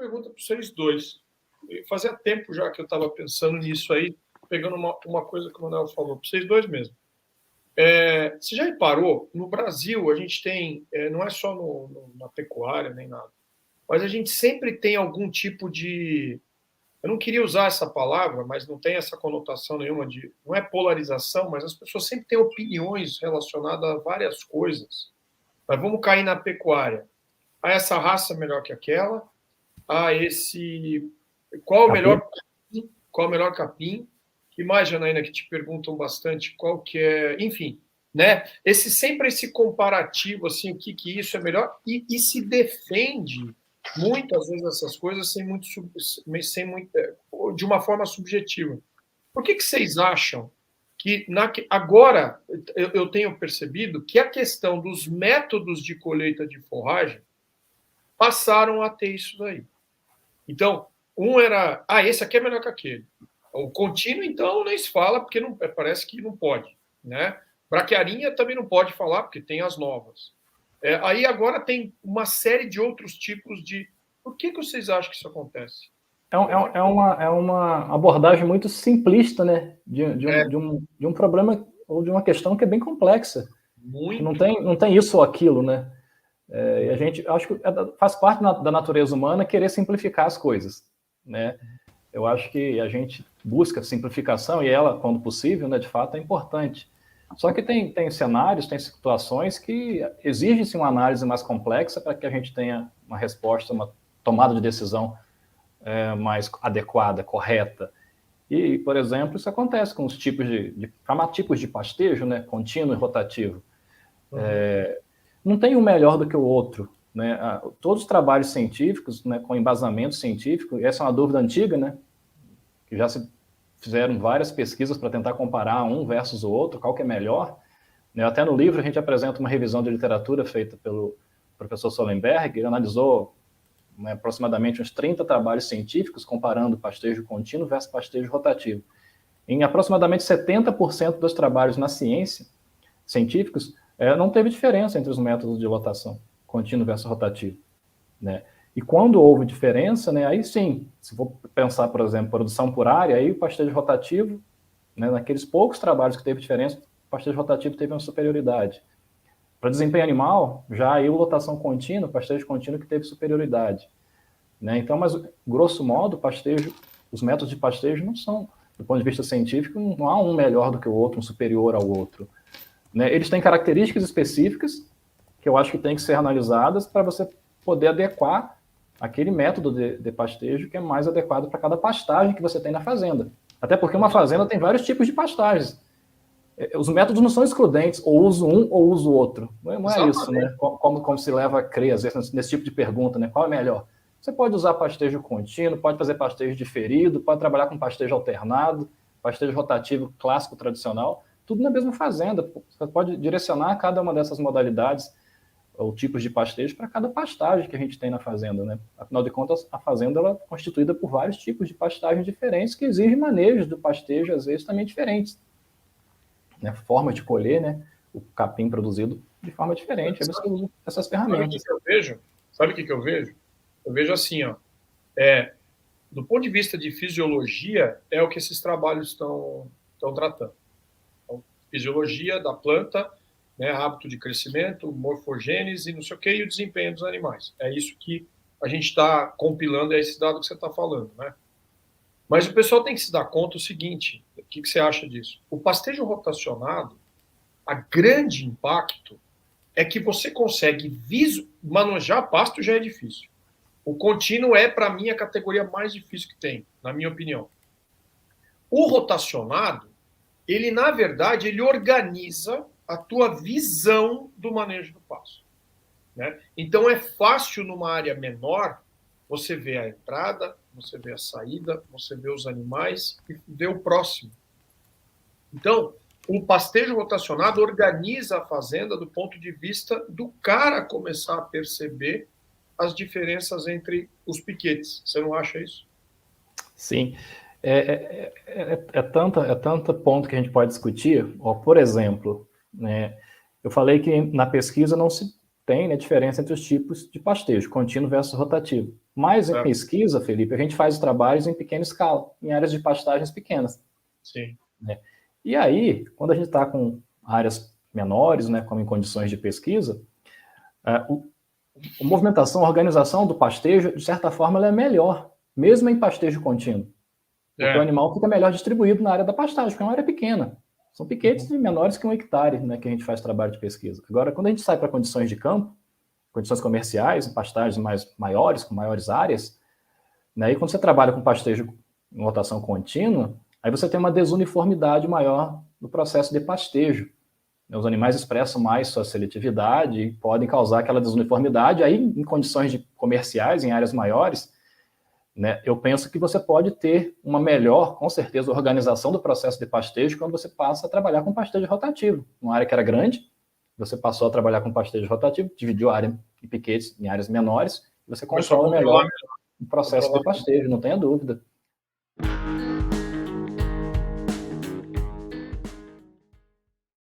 pergunta para vocês dois. Fazia tempo já que eu estava pensando nisso aí, pegando uma coisa que o Manuel falou, para vocês dois mesmo. Você já reparou? No Brasil, a gente tem, não é só na pecuária nem nada, mas a gente sempre tem algum tipo de... Eu não queria usar essa palavra, mas não tem essa conotação nenhuma de... Não é polarização, mas as pessoas sempre têm opiniões relacionadas a várias coisas. Mas vamos cair na pecuária. Essa raça é melhor que aquela. Qual é o melhor capim? Qual é o melhor capim? Que mais, Janaína, que te perguntam bastante qual que é... Enfim, né? Sempre esse comparativo, assim, o que isso é melhor, e se defende muitas vezes essas coisas de uma forma subjetiva. Por que vocês acham que agora eu tenho percebido que a questão dos métodos de colheita de forragem passaram a ter isso daí? Então, era, esse aqui é melhor que aquele. O contínuo, então, nem se fala, porque parece que não pode, né? Braquiarinha também não pode falar, porque tem as novas. Aí agora tem uma série de outros tipos de... Por que vocês acham que isso acontece? É uma abordagem muito simplista, né? De um problema ou de uma questão que é bem complexa. Muito. Que não tem isso ou aquilo, né? E a gente, acho que faz parte da natureza humana querer simplificar as coisas, né? Eu acho que a gente busca simplificação e ela, quando possível, né, de fato, é importante. Só que tem cenários, tem situações que exigem-se uma análise mais complexa para que a gente tenha uma resposta, uma tomada de decisão mais adequada, correta. E, por exemplo, isso acontece com os tipos tipos de pastejo, né, contínuo e rotativo. Não tem um melhor do que o outro, né? Todos os trabalhos científicos, né, com embasamento científico, essa é uma dúvida antiga, né, que já se fizeram várias pesquisas para tentar comparar um versus o outro, qual que é melhor, né? Até no livro a gente apresenta uma revisão de literatura feita pelo professor Sollenberg. Ele analisou, né, aproximadamente uns 30 trabalhos científicos comparando pastejo contínuo versus pastejo rotativo. Em aproximadamente 70% dos trabalhos na ciência científicos, não teve diferença entre os métodos de lotação, contínuo versus rotativo, né? E quando houve diferença, né, aí sim, se for pensar, por exemplo, produção por área, aí o pastejo rotativo, né, naqueles poucos trabalhos que teve diferença, o pastejo rotativo teve uma superioridade. Para desempenho animal, já aí a lotação contínua, pastejo contínuo que teve superioridade, né? Então, mas grosso modo, os métodos de pastejo não são, do ponto de vista científico, não há um melhor do que o outro, um superior ao outro, né? Eles têm características específicas que eu acho que têm que ser analisadas para você poder adequar aquele método de pastejo que é mais adequado para cada pastagem que você tem na fazenda. Até porque uma fazenda tem vários tipos de pastagens. Os métodos não são excludentes, ou uso um ou uso outro. Não é isso, né? Como se leva a crer, às vezes, nesse tipo de pergunta, né? Qual é melhor? Você pode usar pastejo contínuo, pode fazer pastejo diferido, pode trabalhar com pastejo alternado, pastejo rotativo clássico, tradicional, tudo na mesma fazenda. Você pode direcionar cada uma dessas modalidades ou tipos de pastejo para cada pastagem que a gente tem na fazenda, né? Afinal de contas, a fazenda ela é constituída por vários tipos de pastagens diferentes que exigem manejos do pastejo, às vezes, também diferentes, né? Forma de colher, né, o capim produzido de forma diferente. Aí você usa essas ferramentas. Sabe o que eu vejo? Eu vejo assim, ó, do ponto de vista de fisiologia, é o que esses trabalhos estão tratando. Então, fisiologia da planta, né, hábito de crescimento, morfogênese, não sei o quê, e o desempenho dos animais. É isso que a gente está compilando, é esse dado que você está falando, né? Mas o pessoal tem que se dar conta o seguinte, o que você acha disso? O pastejo rotacionado, a grande impacto é que você consegue manejar pasto já é difícil. O contínuo é, para mim, a categoria mais difícil que tem, na minha opinião. O rotacionado, ele, na verdade, ele organiza a tua visão do manejo do pasto, né? Então, é fácil, numa área menor, você ver a entrada, você vê a saída, você vê os animais e vê o próximo. Então, o pastejo rotacionado organiza a fazenda do ponto de vista do cara começar a perceber as diferenças entre os piquetes. Você não acha isso? Sim. É tanto ponto que a gente pode discutir. Por exemplo, né, eu falei que na pesquisa não se tem, né, diferença entre os tipos de pastejo, contínuo versus rotativo. Mas em pesquisa, Felipe, a gente faz os trabalhos em pequena escala, em áreas de pastagens pequenas. Sim. Né? E aí, quando a gente está com áreas menores, né, como em condições de pesquisa, a movimentação, a organização do pastejo, de certa forma, ela é melhor, mesmo em pastejo contínuo. Porque o animal fica melhor distribuído na área da pastagem, porque é uma área pequena. São piquetes menores que 1 hectare, né, que a gente faz trabalho de pesquisa. Agora, quando a gente sai para condições de campo, condições comerciais, em pastagens maiores, com maiores áreas, né, e quando você trabalha com pastejo em rotação contínua, aí você tem uma desuniformidade maior no processo de pastejo. Os animais expressam mais sua seletividade e podem causar aquela desuniformidade. Aí, em condições comerciais, em áreas maiores, né, eu penso que você pode ter uma melhor, com certeza, organização do processo de pastejo quando você passa a trabalhar com pastejo rotativo. Uma área que era grande, você passou a trabalhar com pastejo rotativo, dividiu a área em piquetes em áreas menores, e você controla melhor o processo de pastejo, não tenha dúvida.